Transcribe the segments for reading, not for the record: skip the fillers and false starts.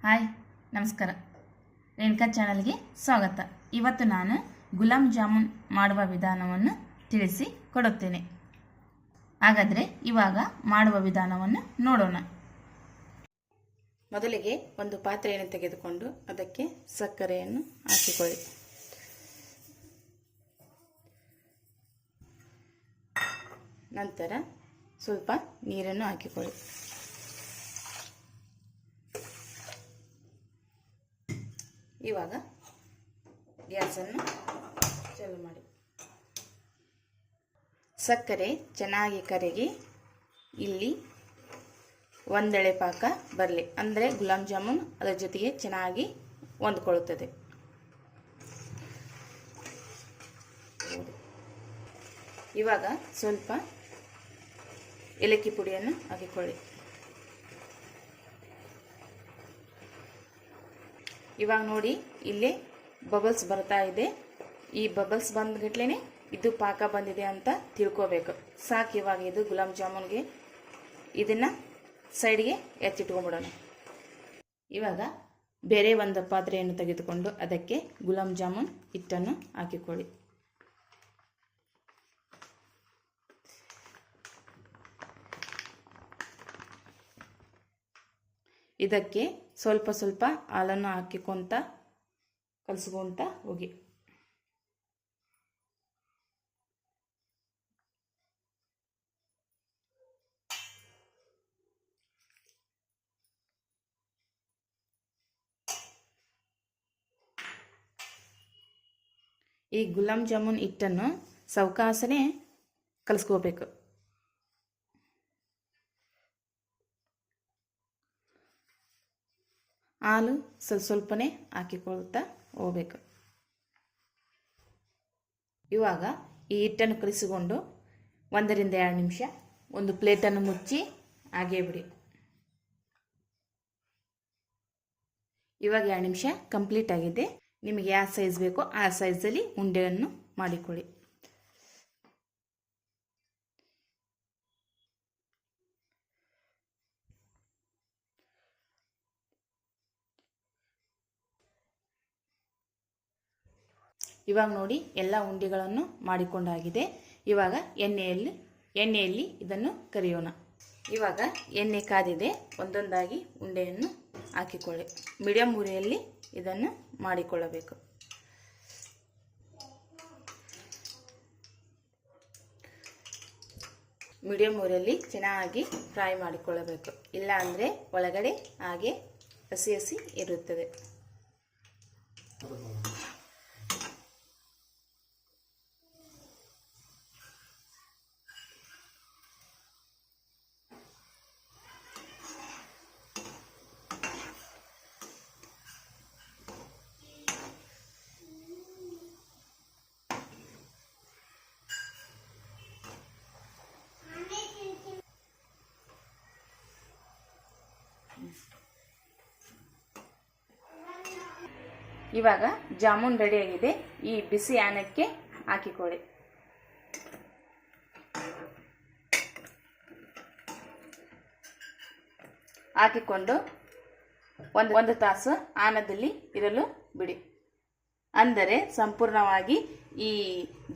Hi ನಮಸ್ಕಾರ ರೇಣುಕಾ ಚಾನಲ್ಗೆ ಸ್ವಾಗತ. ಇವತ್ತು ನಾನು ಗುಲಾಬ್ ಜಾಮೂನ್ ಮಾಡುವ ವಿಧಾನವನ್ನು ತಿಳಿಸಿ ಕೊಡುತ್ತೇನೆ. ಹಾಗಾದರೆ ಇವಾಗ ಮಾಡುವ ವಿಧಾನವನ್ನು ನೋಡೋಣ. ಮೊದಲಿಗೆ ಒಂದು ಪಾತ್ರೆಯನ್ನು ತೆಗೆದುಕೊಂಡು ಅದಕ್ಕೆ ಸಕ್ಕರೆಯನ್ನು ಹಾಕಿಕೊಳ್ಳಿ. ನಂತರ ಸ್ವಲ್ಪ ನೀರನ್ನು ಹಾಕಿಕೊಳ್ಳಿ. ಇವಾಗ ಗ್ಯಾಸನ್ನು ಚಾಲು ಮಾಡಿ. ಸಕ್ಕರೆ ಚೆನ್ನಾಗಿ ಕರಗಿ ಇಲ್ಲಿ ಒಂದೆಳೆ ಪಾಕ ಬರಲಿ, ಅಂದರೆ ಗುಲಾಬ್ ಜಾಮೂನ್ ಅದರ ಜೊತೆಗೆ ಚೆನ್ನಾಗಿ ಹೊಂದ್ಕೊಳ್ಳುತ್ತದೆ. ಇವಾಗ ಸ್ವಲ್ಪ ಏಲಕ್ಕಿ ಪುಡಿಯನ್ನು ಹಾಕಿಕೊಳ್ಳಿ. ಇವಾಗ ನೋಡಿ, ಇಲ್ಲಿ ಬಬಲ್ಸ್ ಬರ್ತಾ ಇದೆ. ಈ ಬಬಲ್ಸ್ ಬಂದ್ಗಿಟ್ಲೇ ಇದು ಪಾಕ ಬಂದಿದೆ ಅಂತ ತಿಳ್ಕೋಬೇಕು. ಸಾಕು. ಇವಾಗ ಇದು ಗುಲಾಬ್ ಜಾಮೂನ್ಗೆ ಇದನ್ನು ಸೈಡ್ಗೆ ಎತ್ತಿಟ್ಕೊಂಡ್ಬಿಡೋಣ. ಇವಾಗ ಬೇರೆ ಒಂದು ಪಾತ್ರೆಯನ್ನು ತೆಗೆದುಕೊಂಡು ಅದಕ್ಕೆ ಗುಲಾಬ್ ಜಾಮೂನ್ ಹಿಟ್ಟನ್ನು ಹಾಕಿಕೊಳ್ಳಿ. ಇದಕ್ಕೆ ಸ್ವಲ್ಪ ಸ್ವಲ್ಪ ಹಾಲನ್ನು ಹಾಕಿಕೊಂತ ಕಲಸ್ಕೊಂತ ಹೋಗಿ. ಈ ಗುಲಾಬ್ ಜಾಮೂನ್ ಹಿಟ್ಟನ್ನು ಸಾವಕಾಶನೇ ಕಲಸ್ಕೋಬೇಕು. ಹಾಲು ಸ್ವಲ್ಪನೇ ಹಾಕಿಕೊಳ್ತಾ ಹೋಗ್ಬೇಕು. ಇವಾಗ ಈ ಹಿಟ್ಟನ್ನು ಕಲಿಸಿಕೊಂಡು 1 ರಿಂದ 2 ನಿಮಿಷ ಒಂದು ಪ್ಲೇಟನ್ನು ಮುಚ್ಚಿ ಹಾಗೇ ಬಿಡಿ. ಇವಾಗ 2 ನಿಮಿಷ ಕಂಪ್ಲೀಟ್ ಆಗಿದೆ. ನಿಮಗೆ ಯಾವ ಸೈಜ್ ಬೇಕೋ ಆ ಸೈಜಲ್ಲಿ ಉಂಡೆಯನ್ನು ಮಾಡಿಕೊಳ್ಳಿ. ಇವಾಗ ನೋಡಿ, ಎಲ್ಲ ಉಂಡೆಗಳನ್ನು ಮಾಡಿಕೊಂಡಾಗಿದೆ. ಇವಾಗ ಎಣ್ಣೆಯಲ್ಲಿ ಇದನ್ನು ಕರಿಯೋಣ. ಇವಾಗ ಎಣ್ಣೆ ಕಾದಿದೆ. ಒಂದೊಂದಾಗಿ ಉಂಡೆಯನ್ನು ಹಾಕಿಕೊಳ್ಳಿ. ಮೀಡಿಯಂ ಉರಿಯಲ್ಲಿ ಇದನ್ನು ಮಾಡಿಕೊಳ್ಳಬೇಕು. ಮೀಡಿಯಂ ಉರಿಯಲ್ಲಿ ಚೆನ್ನಾಗಿ ಫ್ರೈ ಮಾಡಿಕೊಳ್ಳಬೇಕು. ಇಲ್ಲ ಅಂದರೆ ಒಳಗಡೆ ಹಾಗೆ ಹಸಿ ಹಸಿ ಇರುತ್ತದೆ. ಇವಾಗ ಜಾಮೂನ್ ರೆಡಿಯಾಗಿದೆ. ಈ ಬಿಸಿ ಅನ್ನಕ್ಕೆ ಹಾಕಿಕೊಳ್ಳಿ. ಹಾಕಿಕೊಂಡು ಒಂದು ತಾಸು ಆನದಲ್ಲಿ ಇರಲು ಬಿಡಿ. ಅಂದರೆ ಸಂಪೂರ್ಣವಾಗಿ ಈ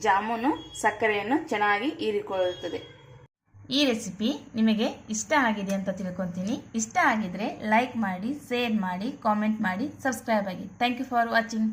ಜಾಮೂನು ಸಕ್ಕರೆಯನ್ನು ಚೆನ್ನಾಗಿ ಹೀರಿಕೊಳ್ಳುತ್ತದೆ. ಈ ರೆಸಿಪಿ ನಿಮಗೆ ಇಷ್ಟ ಆಗಿದೆ ಅಂತ ತಿಳ್ಕೊತೀನಿ. ಇಷ್ಟ ಆಗಿದ್ರೆ ಲೈಕ್ ಮಾಡಿ, ಶೇರ್ ಮಾಡಿ, ಕಾಮೆಂಟ್ ಮಾಡಿ, ಸಬ್ಸ್ಕ್ರೈಬ್ ಆಗಿ. Thank you for watching.